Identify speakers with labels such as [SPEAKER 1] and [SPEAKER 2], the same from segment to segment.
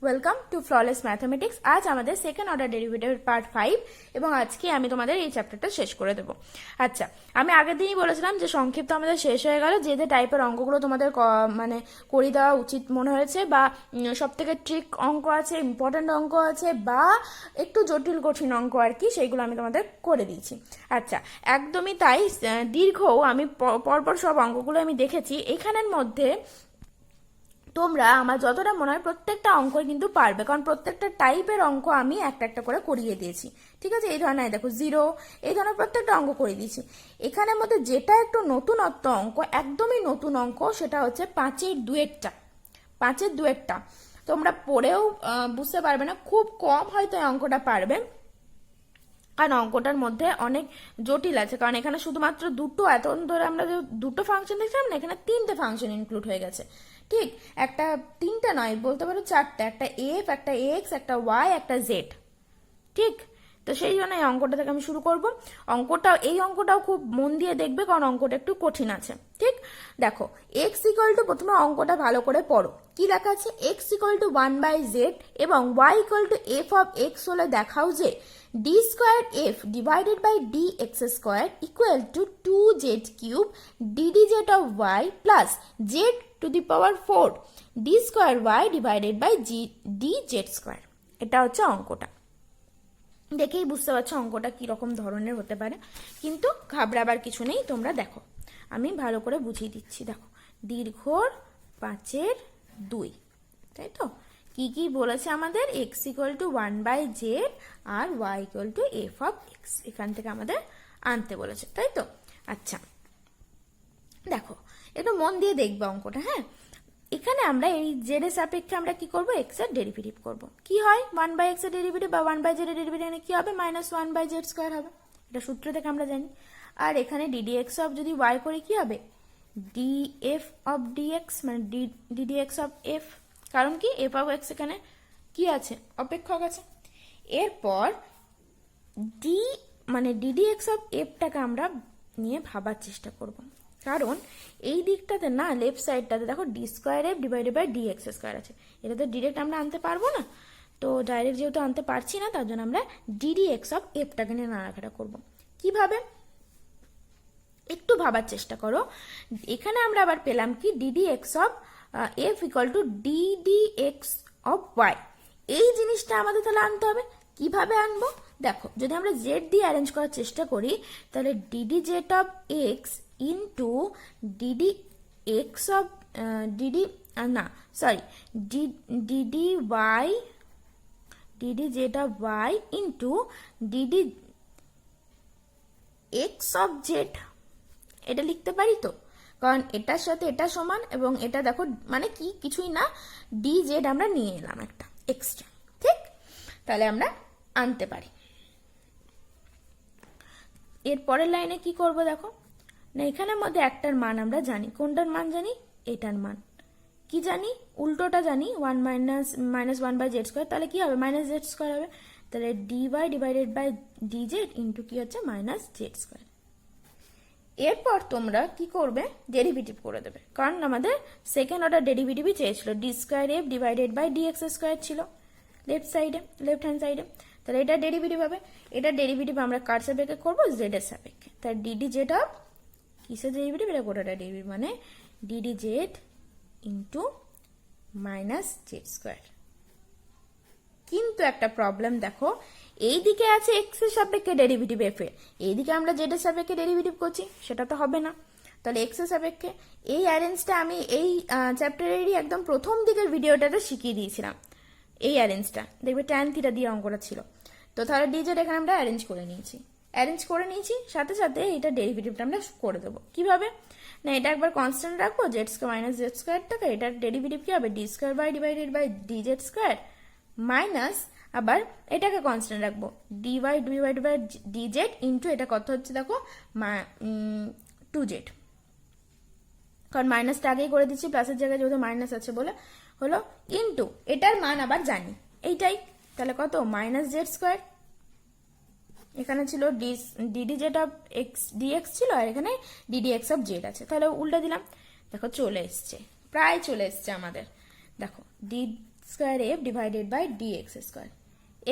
[SPEAKER 1] Welcome to flawless mathematics. আজ আমাদের second order derivative part 5 এবং আজকে আমি তোমাদের এই চ্যাপ্টারটা শেষ করে দেবো। আচ্ছা, আমি আগের দিনই বলেছিলাম যে সংক্ষিপ্ত আমাদের শেষ হয়ে গেল, যে যে টাইপের অঙ্কগুলো তোমাদের মানে করিয়ে দেওয়া উচিত মনে হয়েছে, বা সব থেকে ট্রিক অঙ্ক আছে, ইম্পর্ট্যান্ট অঙ্ক আছে, বা একটু জটিল কঠিন অঙ্ক আর কি, সেইগুলো আমি তোমাদের করে দিয়েছি। আচ্ছা, একদমই তাই, দীর্ঘও আমি পরপর সব অঙ্কগুলো আমি দেখেছি। এখানের মধ্যে তোমরা আমার যতটা মনে হয় প্রত্যেকটা অঙ্ক কিন্তু পারবে, কারণ প্রত্যেকটা টাইপের অঙ্ক আমি একটা একটা করে করিয়ে দিয়েছি। ঠিক আছে, এই ধরনের দেখো জিরো, এই ধরনের প্রত্যেকটা অঙ্ক করে দিয়েছি। এখানের মধ্যে যেটা একটু নতুনত্ব অঙ্ক, একদমই নতুন অঙ্ক, সেটা হচ্ছে 5-এর 2-এরটা। 5-এর 2-এরটা তোমরা পড়েও বুঝতে পারবে না, খুব কম হয়তো এই অঙ্কটা পারবে, কারণ অঙ্কটার মধ্যে অনেক জটিল আছে। কারণ এখানে শুধুমাত্র দুটো, এতক্ষণ ধরে আমরা যে দুটো ফাংশন দেখছিলাম না, এখানে 3টে ফাংশন ইনক্লুড হয়ে গেছে। ঠিক, একটা 3টে নয়, বলতে পারো 4টে, একটা এফ, একটা এক্স, একটা ওয়াই, একটা জেড। ঠিক, তো সেই জন্য এই অঙ্কটা থেকে আমি শুরু করব। এই অঙ্কটাও খুব মন দিয়ে দেখবে, কারণ অঙ্কটা একটু কঠিন আছে। ঠিক, দেখো এক্স ইকুয়াল টু, প্রথমে অঙ্কটা ভালো করে পড়ো। কি লেখা আছে? এক্স ইকুয়াল টু 1/z এবং y equal to f of x হলে দেখাও যে d square f divided by d x square equal to 2z cube d d z of y plus z to the power 4 d square y divided by d z square. এটা হচ্ছে অঙ্কটা। দেখেই বুঝতে পারছো অঙ্কটা কিরকম ধরনের হতে পারে, কিন্তু ঘাবড়াবার কিছু নেই। তোমরা দেখো, আমি ভালো করে বুঝিয়ে দিচ্ছি। দেখো, দীর্ঘর 5-এর 2, তাই তো? কি কি বলেছে আমাদের? এক্স ইকুয়াল টু 1/z আর y equal to f of x, এখান থেকে আমাদের আনতে বলেছে, তাই তো? আচ্ছা, দেখো একটু মন দিয়ে দেখবে অঙ্কটা। হ্যাঁ, এখানে আমরা এই জেড এর সাপেক্ষে আমরা কি করব? এক্স এর ডেরিভেটিভ করব। কি হয়? 1/x এর ডেরিভেটিভ বা 1/z এর ডেরিভেটিভ এখানে কি হবে? -1/z² হবে। এটা সূত্র থেকে আমরা জানি। আর এখানে ddx অফ যদি y করে কি হবে? df অফ dx, মানে ddx অফ f। কারণ কি? f অফ x এখানে কি আছে? অপেক্ষক আছে। এরপর ডি মানে ddx অফ f টাকে আমরা নিয়ে ভাবার চেষ্টা করব, কারণ এই দিকটাতে না, লেফট সাইডটাতে দেখো d square f divided by d x square আছে। এটা তো ডিরেক্ট আমরা আনতে পারবো না, তো ডাইরেক্ট যেহেতু আনতে পারছি না, তার জন্য আমরা ডিডি এক্স অফ এফটাকে নিয়ে নাড়াঘাটা করবো। কিভাবে? একটু ভাবার চেষ্টা করো। এখানে আমরা আবার পেলাম কি? D d x of f equal to d d x of y. এই জিনিসটা আমাদের তাহলে আনতে হবে। কিভাবে আনবো? দেখো, যদি আমরা জেড দিয়ে অ্যারেঞ্জ করার চেষ্টা করি, তাহলে d d z of x into d d x of d d না sorry d d y, d d z of y into d d x of z, এটা লিখতে পারি তো? কারণ এটার সাথে এটা সমান, এবং এটা দেখো মানে কি, কিছুই না, ডি জেড আমরা নিয়ে এলাম একটা এক্সট্রা। ঠিক, তাহলে আমরা আনতে পারি। এর পরের লাইনে কি করব? দেখো না, এখানের মধ্যে একটার মান আমরা জানি। কোনটার মান জানি? এটার মান। কি জানি? উল্টোটা জানি, 1/z²। তাহলে কি হবে? -z² হবে। তাহলে dy divided by dz into কি হচ্ছে? -z²। এরপর তোমরা কি করবে? ডেরিভেটিভ করে দেবে, কারণ আমাদের সেকেন্ড অর্ডার ডেরিভেটিভই চেয়েছিল। d²f ডিভাইডেড বাই dx² ছিল লেফট সাইডে, লেফট হ্যান্ড সাইডে। তাহলে এটা ডেরিভেটিভ হবে। এটা ডেরিভেটিভ আমরা কার সাপেক্ষে করবো? জেড এর সাপেক্ষে। তাহলে ডিডি জেড অফ কিসের ডেরিভেটিভ? এটা গোটাটা ডেরিভেটিভ, মানে ডিডি জেড ইন্টু -z²। কিন্তু একটা প্রবলেম দেখো, এই দিকে আছে এক্স এর সাপেক্ষে ডেরিভেটিভ এফ এর, এইদিকে আমরা জেড এর সাপেক্ষে ডেরিভেটিভ করছি, সেটা তো হবে না। তাহলে এক্স এর সাপেক্ষে এই অ্যারেঞ্জটা আমি এই চ্যাপ্টারেরই একদম প্রথম দিকের ভিডিওটাতে শিখিয়ে দিয়েছিলাম। এই অ্যারেঞ্জটা দেখবে ট্যান থিটা দিয়ে অঙ্কটা ছিল। তো তাহলে ডিজেড এখানে আমরা অ্যারেঞ্জ করে নিয়েছি, সাথে সাথে এটা ডেরিভেটিভটা আমরা করে দেবো। কিভাবে? না, এটা একবার কনস্ট্যান্ট রাখবো, z²-z²টাকে। এটার ডেরিভেটিভ কি হবে? d² divided by dz² minus, আবার এটাকে কনস্ট্যান্ট রাখবো, dy divided by dz into এটা কত হচ্ছে দেখো 2z, কারণ মাইনাসটা আগেই করে দিচ্ছি, প্লাসের জায়গায় যেহেতু মাইনাস আছে বলে হলো, ইন্টু এটার মান আবার জানি এইটাই। তাহলে কত? -z²। এখানে ছিল d d z of x dx ছিল, আর এখানে ডিডি এক্স অফ জেড আছে। তাহলে উল্টা দিলাম, দেখো চলে এসছে, প্রায় চলে এসছে আমাদের। দেখো square f divided by d x square.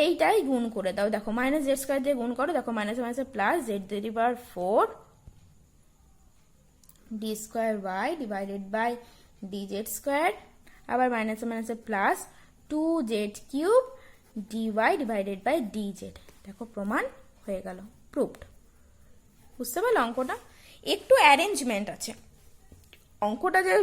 [SPEAKER 1] এইটাই গুণ করে দাও, দেখো মাইনাস জেড স্কোয়ার দিয়ে গুণ করো, দেখো মাইনাস মাইনাসে plus z to the power 4 d square y divided by d z square, আবার মাইনাসে মাইনাসে plus 2z cube dy divided by dz। দেখো প্রমাণ হয়ে গেল, প্রুভড। বুঝতে পারলে অঙ্কটা? একটু অ্যারেঞ্জমেন্ট আছে অঙ্কটা, যে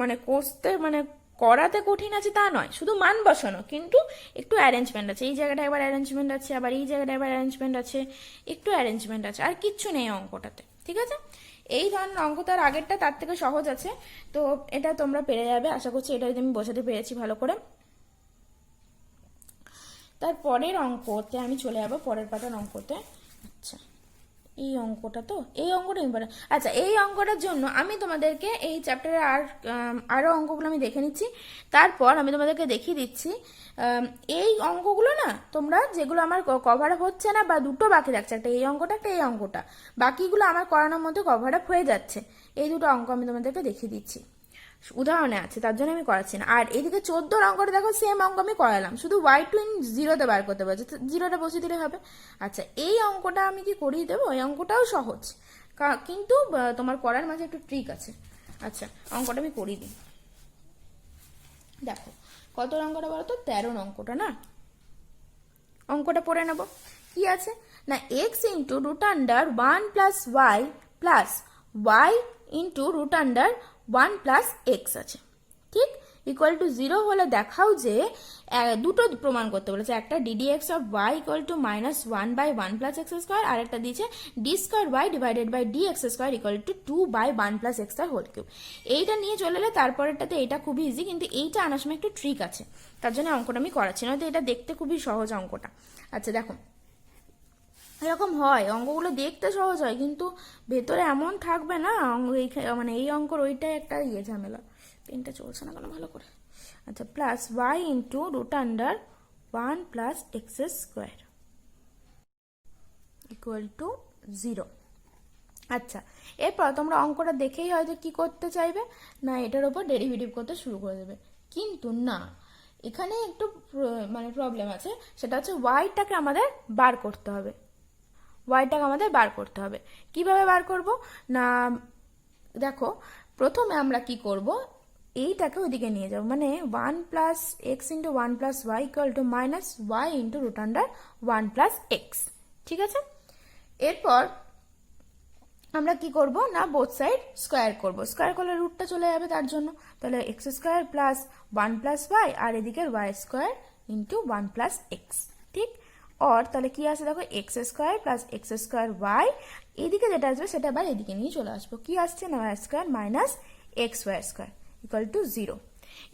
[SPEAKER 1] মানে কষতে মানে করাতে কঠিন আছে তা নয়, শুধু মান বসানো, কিন্তু একটু অ্যারেঞ্জমেন্ট আছে। এই জায়গাটা একবার অ্যারেঞ্জমেন্ট আছে, আবার এই জায়গাটা একবার অ্যারেঞ্জমেন্ট আছে, একটু অ্যারেঞ্জমেন্ট আছে, আর কিচ্ছু নেই অঙ্কটাতে। ঠিক আছে, এই ধরনের অঙ্ক তার আগেরটা তার থেকে সহজ আছে, তো এটা তোমরা পেরে যাবে আশা করছি। এটা যদি আমি বোঝাতে পেরেছি ভালো করে। তার পরের অঙ্কতে আমি চলে যাবো, পরের পাতার অঙ্কতে। আচ্ছা, এই অঙ্কটা তো, এই অঙ্কটা ইম্পর্টেন্ট। আচ্ছা, এই অঙ্কটার জন্য আমি তোমাদেরকে এই চ্যাপ্টারের আরও অঙ্কগুলো আমি দেখে নিচ্ছি, তারপর আমি তোমাদেরকে দেখিয়ে দিচ্ছি। এই অঙ্কগুলো না তোমরা, যেগুলো আমার কভার আপ হচ্ছে না বা দুটো বাকি রাখছে, একটা এই অঙ্কটা একটা এই অঙ্কটা, বাকিগুলো আমার করানোর মধ্যে কভার আপ হয়ে যাচ্ছে, এই দুটো অঙ্ক আমি তোমাদেরকে দেখিয়ে দিচ্ছি। উদাহরণে আছে তার জন্য আমি করাচ্ছি না। আর এদিকে 14 অঙ্কটা দেখো, সেম অঙ্ক আমি করালাম, শুধু y2 ইন জিরোতে বার করতে পারছি, জিরোটা বসিয়ে দিলে হবে। আচ্ছা, এই অঙ্কটা আমি কি করিয়ে দেবো, এই অঙ্কটাও সহজ, কিন্তু তোমার করার মাঝে একটু ট্রিক আছে। আচ্ছা, অঙ্কটা আমি করিয়ে দিই। দেখো কত অঙ্কটা বলো তো, 13 অঙ্কটা না। অঙ্কটা পড়ে নেব, কি আছে না, x into root under 1 plus y plus y into root under 1 plus x আছে, ঠিক, ইকুয়াল টু 0 হলে দেখাও যে দুটো প্রমাণ করতে বলেছে, একটা d d x of y equal to -1 by 1 plus x square, আর একটা দিয়েছে d square y divided by d x square equal to 2 by 1 plus x square whole cube. এইটা নিয়ে চলে এলে তারপরেরটাতে এটা খুবই ইজি, কিন্তু এইটা আনার সময় একটু ট্রিক আছে, তার জন্য অঙ্কটা আমি করাচ্ছি না, তো এটা দেখতে খুবই সহজ অঙ্কটা। আচ্ছা দেখো, এরকম হয় অঙ্কগুলো দেখতে সহজ হয়, কিন্তু ভেতরে এমন থাকবে না মানে এই অঙ্কর ওইটাই একটা ঝামেলা। পেনটা চলছে না কেন ভালো করে। আচ্ছা, plus y into root under 1 plus x square equal to 0। আচ্ছা, এরপর তোমরা অঙ্কটা দেখেই হয়তো কি করতে চাইবে না, এটার ওপর ডেরিভেটিভ করতে শুরু করে দেবে, কিন্তু না, এখানে একটু মানে প্রবলেম আছে, সেটা হচ্ছে ওয়াইটাকে আমাদের বার করতে হবে। ওয়াইটাকে আমাদের বার করতে হবে, কিভাবে বার করব না, দেখো প্রথমে আমরা কি করব, এইটাকে ওইদিকে নিয়ে যাব, মানে 1 plus x into 1 plus y equal to minus y into root under 1 plus x. ঠিক আছে, এরপর আমরা কি করব না, বোথ সাইড স্কোয়ার করব, স্কোয়ার করলে রুটটা চলে যাবে, তার জন্য তাহলে x square plus 1 plus y, আর এদিকে y square into 1 plus x. ঠিক, और তাহলে কি আছে দেখো, x square plus x square y, এদিকে যেটা আসবে সেটা আবার এদিকে নিয়ে চলে আসবো, কি আসছে না y square minus x y square equal to 0।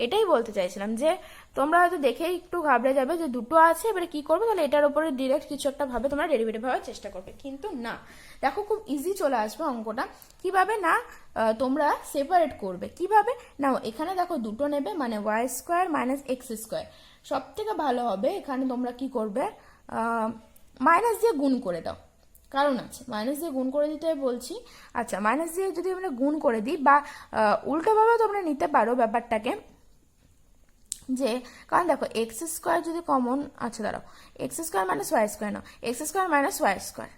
[SPEAKER 1] এটাই বলতে চাইছিলাম, যে তোমরা হয়তো দেখে একটু ঘাবড়ে যাবে যে দুটো আছে, এবারে কি করবে, তাহলে এটার উপরে ডিরেক্ট কিছু একটা ভাবে তোমরা ডেরিভেটিভ ভাবার চেষ্টা করবে, কিন্তু না, দেখো খুব ইজি চলে আসবে অঙ্কটা। কিভাবে না, তোমরা সেপারেট করবে, কিভাবে না, এখানে দেখো দুটো নেবে, মানে y square minus x square, সব থেকে ভালো হবে এখানে তোমরা কি করবে, মাইনাস দিয়ে গুণ করে দাও, কারণ আছে মাইনাস দিয়ে গুণ করে দিতে বলছি। আচ্ছা, মাইনাস দিয়ে যদি আমরা গুণ করে দিই, বা উল্টোভাবে তোমরা নিতে পারো ব্যাপারটাকে, যে কারণ দেখো এক্স স্কোয়ার যদি কমন, আচ্ছা দাঁড়াও, x square minus y square নাও, x square minus y square,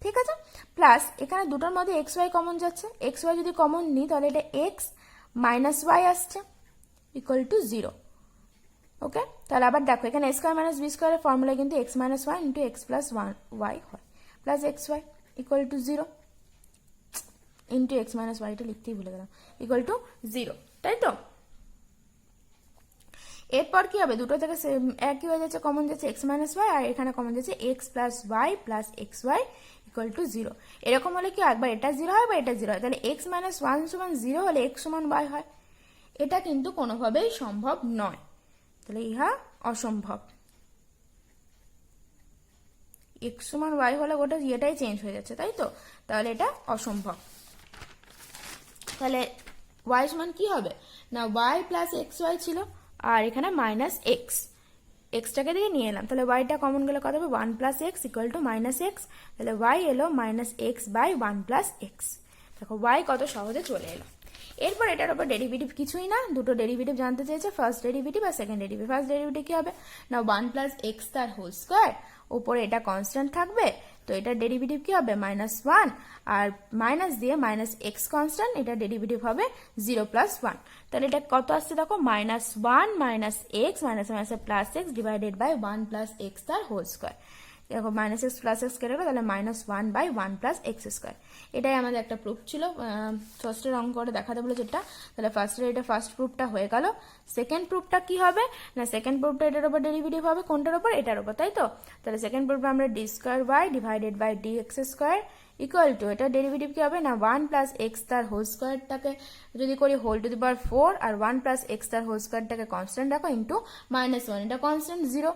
[SPEAKER 1] ঠিক আছে, প্লাস এখানে দুটোর মধ্যে এক্স ওয়াই কমন যাচ্ছে, এক্স ওয়াই যদি কমন নিই তাহলে এটা এক্স মাইনাস ওয়াই আসছে ইকুয়াল টু 0। ওকে, তাহলে আবার দেখো এখানে এ স্কোয়ার মাইনাস বি স্কোয়ারের ফর্মুলা কিন্তু x minus y into x plus y হয়, plus x y equal to 0 into x minus ওয়াইটা লিখতেই ভুলে গেলাম, ইকুয়াল টু 0, তাই তো। এরপর কি হবে, দুটো থেকে একই হয়ে যাচ্ছে, কমন যাচ্ছে এক্স মাইনাস ওয়াই, আর এখানে কমন যাচ্ছে x plus y plus x y equal to 0। এরকম হলে কি একবার এটা 0 হয় বা এটা 0 হয়, তাহলে এক্স মাইনাস 1 সমান 0 হলে এক্স সমান ওয়াই হয়, এটা কিন্তু কোনোভাবেই সম্ভব নয়, তাহলে ইহা অসম্ভব। এক্স সমান ওয়াই হলে গোটা ইয়েটাই চেঞ্জ হয়ে যাচ্ছে, তাই তো, তাহলে এটা অসম্ভব। তাহলে ওয়াই সমান কি হবে না, ওয়াই প্লাস এক্স ওয়াই ছিল, আর এখানে মাইনাস এক্স, এক্সটাকে দিয়ে নিয়ে এলাম, তাহলে ওয়াইটা কমন গেলে কত হবে, 1 plus x equal to minus x, তাহলে ওয়াই এলো minus x by 1 plus x. দেখো ওয়াই কত সহজে চলে এলো। এরপর এটার উপর ডেরিভেটিভ কিছুই না, দুটো ডেরিভেটিভ জানতে চেয়েছে, ফার্স্ট ডেরিভেটিভ আর সেকেন্ড ডেরিভেটিভ। ফার্স্ট ডেরিভেটিভ কি হবে না 1 প্লাস এক্স তার হোল স্কোয়ার, উপরে এটা কনস্ট্যান্ট থাকবে, তো এটার ডেরিভেটিভ কি হবে -1, আর মাইনাস দিয়ে মাইনাস এক্স কনস্ট্যান্ট, এটা ডেরিভেটিভ হবে 0 প্লাস 1। তাহলে এটা কত আসছে দেখো -1 minus x minus minus plus x divided by 1 plus x তার হোল স্কোয়ার। এরকম মাইনাস এক্স প্লাস এক্স কেটে গেলো, তাহলে -1 বাই 1 প্লাস এক্স স্কোয়ার। এটাই আমাদের একটা প্রুফ ছিল, ফার্স্টের অঙ্ক করে দেখাতে বলে যেটা। তাহলে ফার্স্টের এটা ফার্স্ট প্রুফটা হয়ে গেল। সেকেন্ড প্রুফটা কি হবে না সেকেন্ড প্রুফটা এটার উপর ডেরিভেটিভ হবে, কোনটার উপর এটার উপর, তাই তো। তাহলে সেকেন্ড প্রুফে আমরা d square y divided by d x square equal to, এটা ডেরিভেটিভ কি হবে না 1 প্লাস এক্স তার হোল স্কোয়ারটাকে যদি করি হোল টু দি পাওয়ার 4, আর 1 প্লাস এক্স তার হোল স্কোয়ারটাকে কনস্ট্যান্ট রাখো ইন্টু -1, এটা কনস্ট্যান্ট 0,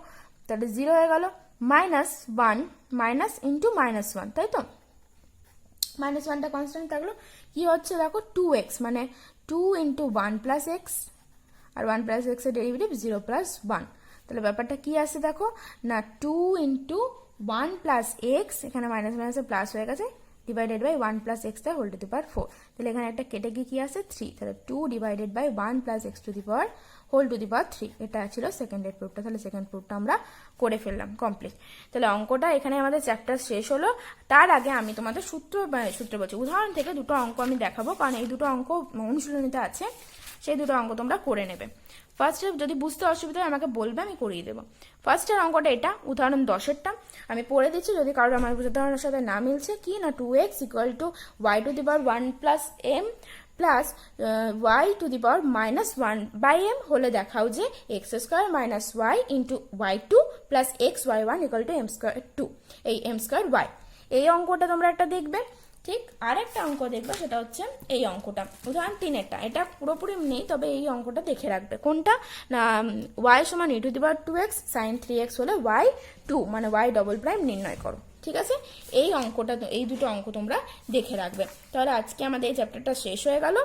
[SPEAKER 1] তাহলে 0 হয়ে গেল, -1 মাইনাস ইন্টু -1, তাই তো। -1টা কনস্ট্যান্ট থাকলো, কি হচ্ছে দেখো 2x, মানে 2 ইন্টু 1 প্লাস এক্স, আর 1 প্লাস এক্স এর ডেরিভেটিভ 0 প্লাস 1। তাহলে ব্যাপারটা কি আসছে দেখো না 2 ইন্টু 1 প্লাস এক্স, এখানে মাইনাস মাইনাসে প্লাস হয়ে গেছে, ডিভাইডেড বাই 1 প্লাস এক্স তার হোল টু দি পাওয়ার 4। তাহলে এখানে একটা কেটে গিয়ে কি আসে 3, তাহলে 2 divided by 1 plus x to the power whole to the power 3। এটা ছিল সেকেন্ডের প্রুফটা। তাহলে সেকেন্ড প্রুফটা আমরা করে ফেললাম কমপ্লিট। তাহলে অঙ্কটা এখানে আমাদের চ্যাপ্টার শেষ হলো। তার আগে আমি তোমাদের সূত্র বলছি, উদাহরণ থেকে দুটো অঙ্ক আমি দেখাবো, কারণ এই দুটো অঙ্ক অনুশীলনীতে আছে, সেই দুটো অঙ্ক তোমরা করে নেবে। ফার্স্টে যদি বুঝতে অসুবিধা হয় আমাকে বলবে, আমি করিয়ে দেবো। ফার্স্টের অঙ্কটা এটা, উদাহরণ 10-এরটা আমি পড়ে দিচ্ছি, যদি কারোর আমার উদাহরণের সাথে না মিলছে। কি না 2x equal to y to the power 1 প্লাস m plus y to the power -1 by m হলে দেখাও যে x square minus y into y2 plus x y1 equal to m square 2, এই m স্কোয়ার y। এই অঙ্কটা তোমরা একটা দেখবে। ঠিক আরেকটা অঙ্ক দেখবে, সেটা হচ্ছে এই অঙ্কটা, উদাহরণ 3-এরটা। এটা পুরোপুরি নেই, তবে এই অঙ্কটা দেখে রাখবে। কোনটা না y সমান e two the power 2x sin 3x হলে y2 মানে y ডবল প্রাইম নির্ণয় করো। ঠিক আছে, এই অঙ্কটা, এই দুটো অঙ্ক তোমরা দেখে রাখবে। তাহলে আজকে আমাদের এই চ্যাপ্টারটা শেষ হয়ে গেল।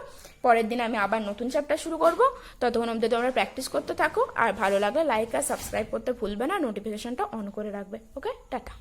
[SPEAKER 1] পরের দিন আমি আবার নতুন চ্যাপ্টার শুরু করব। ততক্ষণ অবধি তোমরা প্র্যাকটিস করতে থাকো, আর ভালো লাগলে লাইক আর সাবস্ক্রাইব করতে ভুলবে না, নোটিফিকেশনটা অন করে রাখবে। ওকে, টাটা।